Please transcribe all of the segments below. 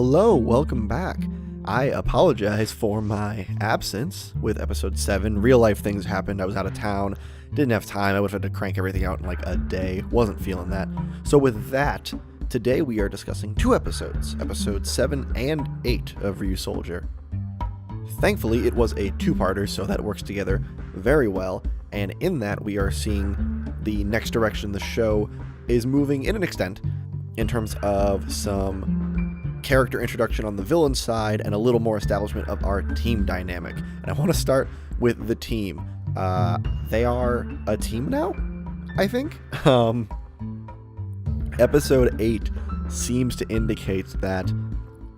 Hello, welcome back. I apologize for my absence with episode 7. Real life things happened. I was out of town, didn't have time. I would have had to crank everything out in like a day. Wasn't feeling that. So with that, today we are discussing 2 episodes, episodes 7 and 8 of Ryusoulger. Thankfully, it was a 2-parter, so that works together very well. And in that, we are seeing the next direction the show is moving in an extent in terms of some character introduction on the villain side and a little more establishment of our team dynamic. And I want to start with the team. They are a team now, I think. Episode 8 seems to indicate that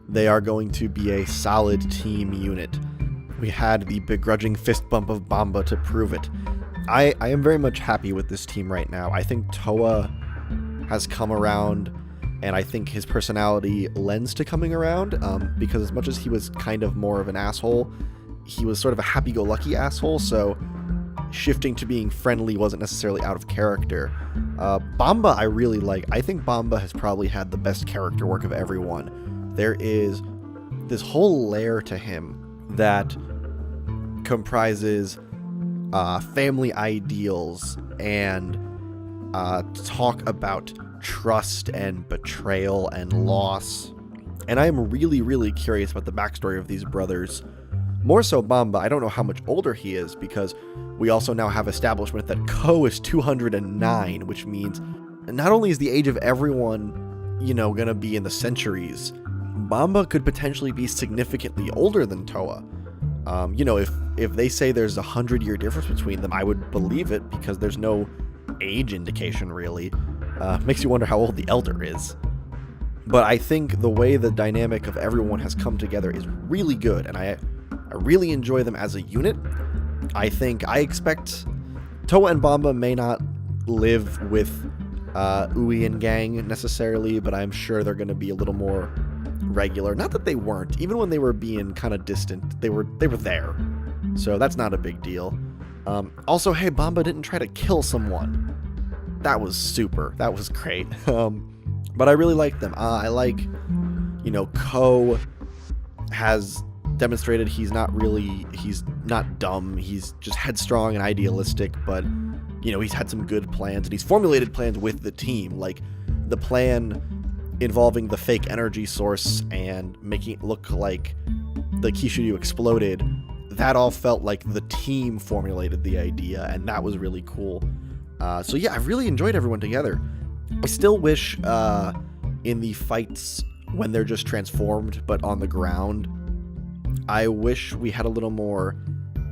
they are going to be a solid team unit. We had the begrudging fist bump of Bamba to prove it. I am very much happy with this team right now. I think Toa has come around, and I think his personality lends to coming around, because as much as he was kind of more of an asshole, he was sort of a happy-go-lucky asshole, so shifting to being friendly wasn't necessarily out of character. Bamba I really like. I think Bamba has probably had the best character work of everyone. There is this whole layer to him that comprises family ideals and talk about trust and betrayal and loss. And I am really, really curious about the backstory of these brothers. More so Bamba. I don't know how much older he is, because we also now have establishment that Ko is 209, which means not only is the age of everyone, gonna be in the centuries, Bamba could potentially be significantly older than Toa. If they say there's a 100-year difference between them, I would believe it, because there's no age indication, really. Makes you wonder how old the Elder is. But I think the way the dynamic of everyone has come together is really good, and I really enjoy them as a unit. I expect Toa and Bamba may not live with Ui and gang necessarily, but I'm sure they're going to be a little more regular. Not that they weren't. Even when they were being kind of distant, they were there. So that's not a big deal. Also, hey, Bamba didn't try to kill someone. That was super. That was great. But I really like them. I like, Ko has demonstrated he's not dumb. He's just headstrong and idealistic, but, he's had some good plans, and he's formulated plans with the team. Like, the plan involving the fake energy source and making it look like the Kishiryu exploded, that all felt like the team formulated the idea, and that was really cool. So yeah, I really enjoyed everyone together. I still wish in the fights when they're just transformed but on the ground, I wish we had a little more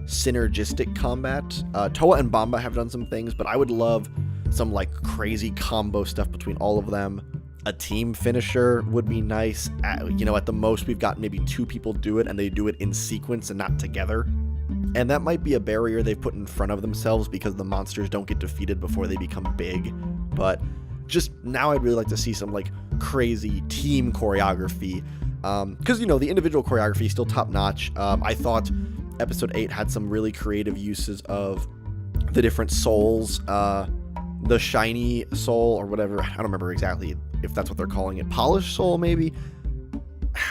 synergistic combat. Toa and Bamba have done some things, but I would love some like crazy combo stuff between all of them. A team finisher would be nice. At the most we've got maybe 2 people do it, and they do it in sequence and not together. And that might be a barrier they've put in front of themselves, because the monsters don't get defeated before they become big. But just now I'd really like to see some like crazy team choreography. Because, the individual choreography is still top notch. I thought episode 8 had some really creative uses of the different souls. The shiny soul or whatever, I don't remember exactly if that's what they're calling it. Polished soul, maybe?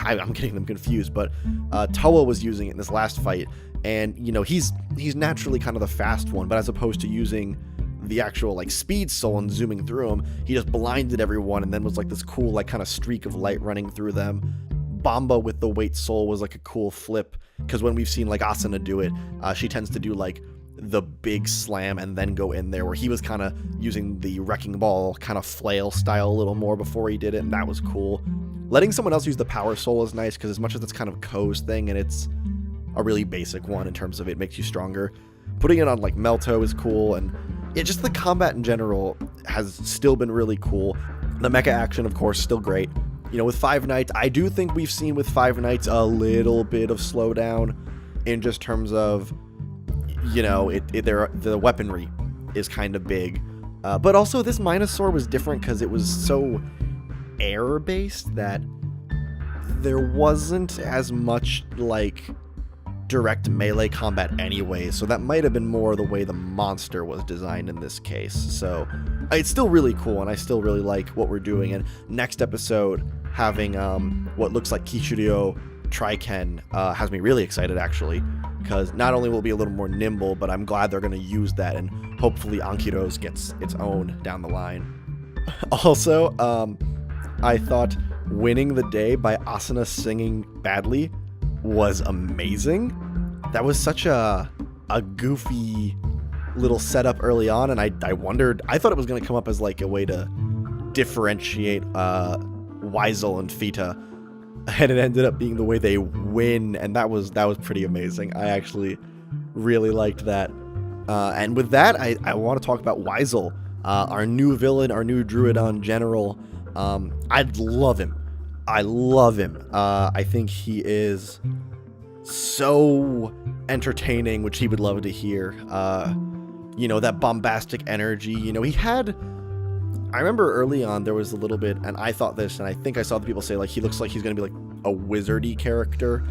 I'm getting them confused, but Toa was using it in this last fight, and he's naturally kind of the fast one, but as opposed to using the actual like speed soul and zooming through them, he just blinded everyone and then was like this cool like kind of streak of light running through them. Bamba with the weight soul was like a cool flip, because when we've seen like Asuna do it, she tends to do like the big slam and then go in there, where he was kind of using the wrecking ball kind of flail style a little more before he did it, and that was cool. Letting someone else use the power soul is nice, because as much as it's kind of Ko's thing and it's a really basic one in terms of it makes you stronger, putting it on like Melto is cool. And yeah, just the combat in general has still been really cool. The mecha action, of course, still great. With Five Nights, I do think we've seen with Five Nights a little bit of slowdown in just terms of the weaponry is kind of big, but also this Minosaur was different because it was so air based that there wasn't as much like direct melee combat anyway, so that might have been more the way the monster was designed in this case. So it's still really cool, and I still really like what we're doing, and next episode having what looks like Kishiryu Triken has me really excited, actually, because not only will it be a little more nimble, but I'm glad they're going to use that, and hopefully Ankyros gets its own down the line. Also, I thought winning the day by Asuna singing badly was amazing. That was such a goofy little setup early on, and I wondered, I thought it was going to come up as like a way to differentiate Weisel and Fita, and it ended up being the way they win, and that was pretty amazing. I actually really liked that. And with that, I want to talk about Weisel, our new villain, our new Druidon general. I love him. I love him. I think he is so entertaining, which he would love to hear. That bombastic energy. I remember early on there was a little bit, and I thought this, and I think I saw the people say, like, he looks like he's going to be like a wizardy character.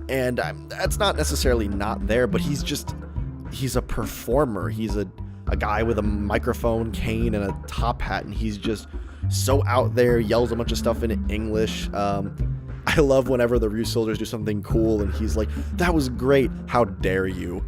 And that's not necessarily not there, but he's a performer. He's a guy with a microphone, cane, and a top hat, and he's just so out there, yells a bunch of stuff in English. I love whenever the Ryusoulgers do something cool, and he's like, that was great, how dare you.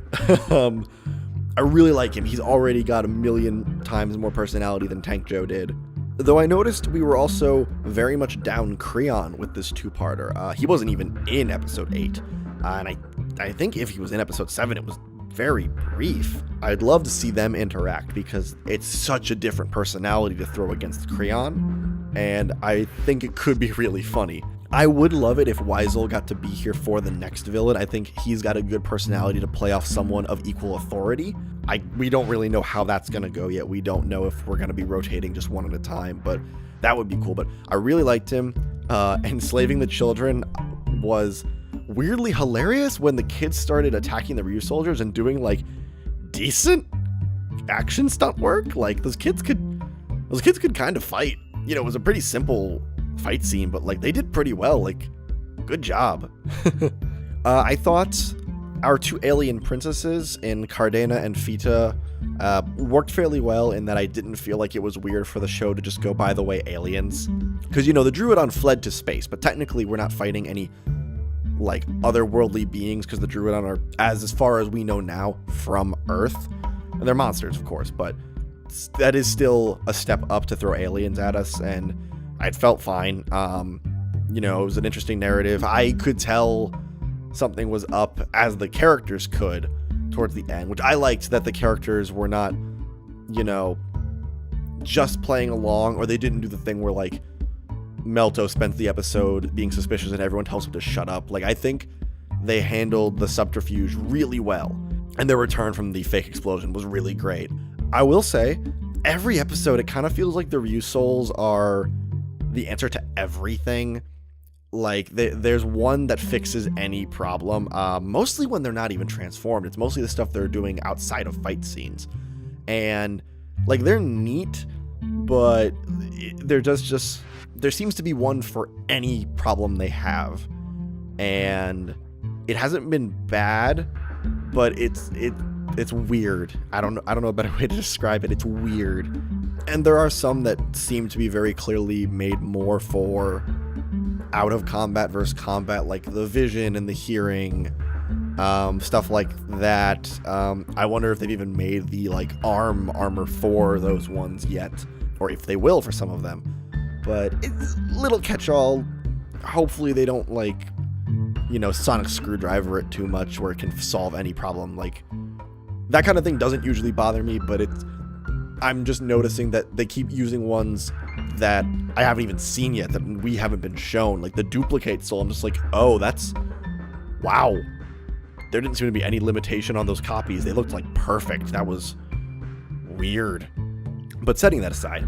I really like him. He's already got 1,000,000 times more personality than Tank Joe did. Though I noticed we were also very much down Creon with this two-parter. He wasn't even in episode 8, and I think if he was in episode 7, it was very brief. I'd love to see them interact because it's such a different personality to throw against Creon, and I think it could be really funny. I would love it if Weisel got to be here for the next villain. I think he's got a good personality to play off someone of equal authority. We don't really know how that's going to go yet. We don't know if we're going to be rotating just one at a time, but that would be cool. But I really liked him. Enslaving the children was weirdly hilarious when the kids started attacking the Ryusoulgers and doing like decent action stunt work. Like those kids could kind of fight. It was a pretty simple fight scene, but like they did pretty well. Like, good job. I thought our two alien princesses in Cardena and Fita worked fairly well in that I didn't feel like it was weird for the show to just go, by the way, aliens, because the Druidon fled to space, but technically we're not fighting any like otherworldly beings because the Druidon are, as far as we know now, from Earth, and they're monsters, of course, but that is still a step up to throw aliens at us, and I felt fine. It was an interesting narrative. I could tell something was up, as the characters could, towards the end, which I liked, that the characters were not, just playing along, or they didn't do the thing where, like, Melto spends the episode being suspicious and everyone tells him to shut up. Like, I think they handled the subterfuge really well, and their return from the fake explosion was really great. I will say, every episode, it kind of feels like the Ryusouls are the answer to everything. Like, there's one that fixes any problem, mostly when they're not even transformed. It's mostly the stuff they're doing outside of fight scenes, and like, they're neat, but there seems to be one for any problem they have, and it hasn't been bad, but it's weird. I don't know a better way to describe it. It's weird. And there are some that seem to be very clearly made more for out of combat versus combat, like the vision and the hearing, stuff like that. I wonder if they've even made the like armor for those ones yet, or if they will for some of them. But it's a little catch-all. Hopefully they don't like, sonic screwdriver it too much where it can solve any problem. Like, that kind of thing doesn't usually bother me, but I'm just noticing that they keep using ones that I haven't even seen yet, that we haven't been shown. Like the duplicate soul, I'm just like, oh, wow. There didn't seem to be any limitation on those copies. They looked like perfect. That was weird. But setting that aside,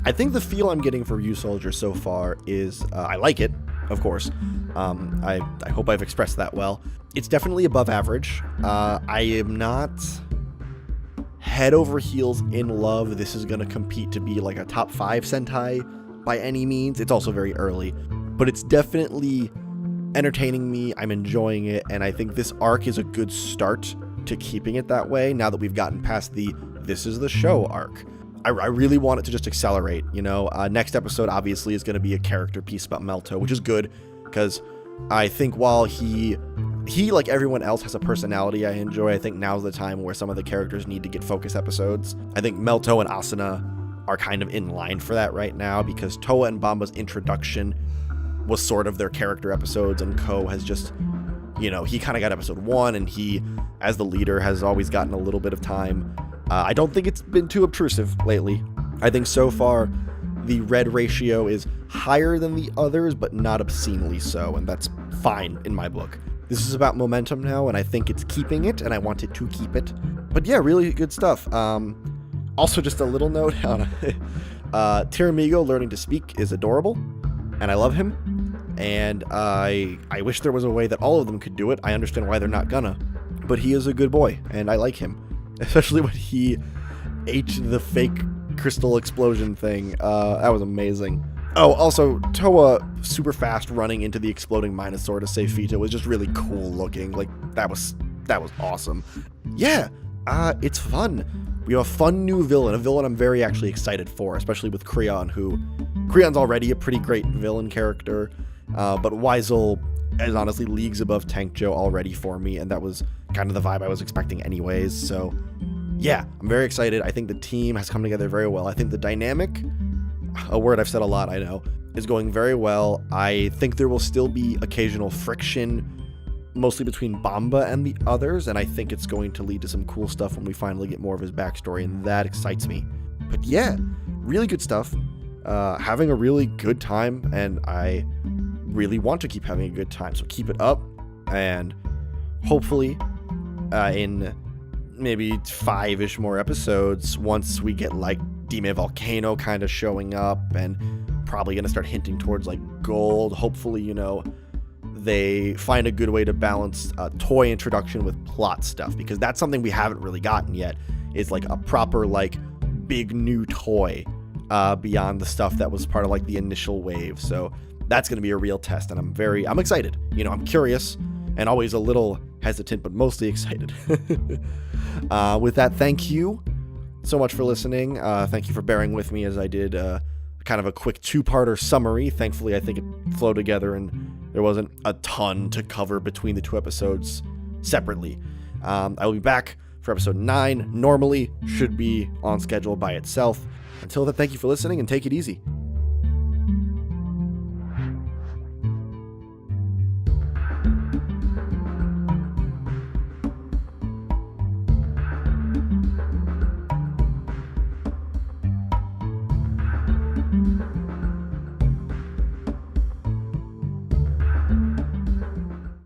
I think the feel I'm getting for Ryusoulger so far is, I like it, of course. I hope I've expressed that well. It's definitely above average. I am not head over heels in love. This is going to compete to be like a top 5 Sentai by any means. It's also very early, but it's definitely entertaining me. I'm enjoying it, and I think this arc is a good start to keeping it that way now that we've gotten past the "this is the show" arc. I really want it to just accelerate, you know. Next episode obviously is going to be a character piece about Melto, which is good, because I think while he like everyone else has a personality I enjoy, I think now's the time where some of the characters need to get focus episodes. I think Melto and Asuna are kind of in line for that right now, because Toa and Bamba's introduction was sort of their character episodes, and Ko has just, you know, he kind of got episode 1, and he, as the leader, has always gotten a little bit of time. I don't think it's been too obtrusive lately. I think so far the red ratio is higher than the others, but not obscenely so, and that's fine in my book. This is about momentum now, and I think it's keeping it, and I want it to keep it. But yeah, really good stuff. Also, just a little note on Tiramigo learning to speak is adorable, and I love him. And I wish there was a way that all of them could do it. I understand why they're not gonna, but he is a good boy, and I like him. Especially when he ate the fake crystal explosion thing. That was amazing. Oh, also, Toa super fast running into the exploding Minosaur to save Fita was just really cool looking. Like, that was awesome. Yeah, it's fun. We have a fun new villain, a villain I'm very actually excited for, especially with Creon, Creon's already a pretty great villain character, but Weisel is honestly leagues above Tank Joe already for me, and that was kind of the vibe I was expecting anyways. So yeah, I'm very excited. I think the team has come together very well. I think the dynamic, a word I've said a lot, I know, is going very well. I think there will still be occasional friction, mostly between Bamba and the others, and I think it's going to lead to some cool stuff when we finally get more of his backstory, and that excites me. But yeah, really good stuff. Having a really good time, and I really want to keep having a good time, so keep it up, and hopefully in maybe 5-ish more episodes, once we get like Dime Volcano kind of showing up, and probably gonna start hinting towards like gold, hopefully, you know, they find a good way to balance toy introduction with plot stuff, because that's something we haven't really gotten yet, is like a proper like big new toy beyond the stuff that was part of like the initial wave. So that's going to be a real test, and I'm excited. You know, I'm curious and always a little hesitant, but mostly excited. With that, thank you so much for listening. Thank you for bearing with me as I did kind of a quick 2-parter summary. Thankfully, I think it flowed together and there wasn't a ton to cover between the 2 episodes separately. I will be back for episode 9. Normally should be on schedule by itself. Until then, thank you for listening, and take it easy.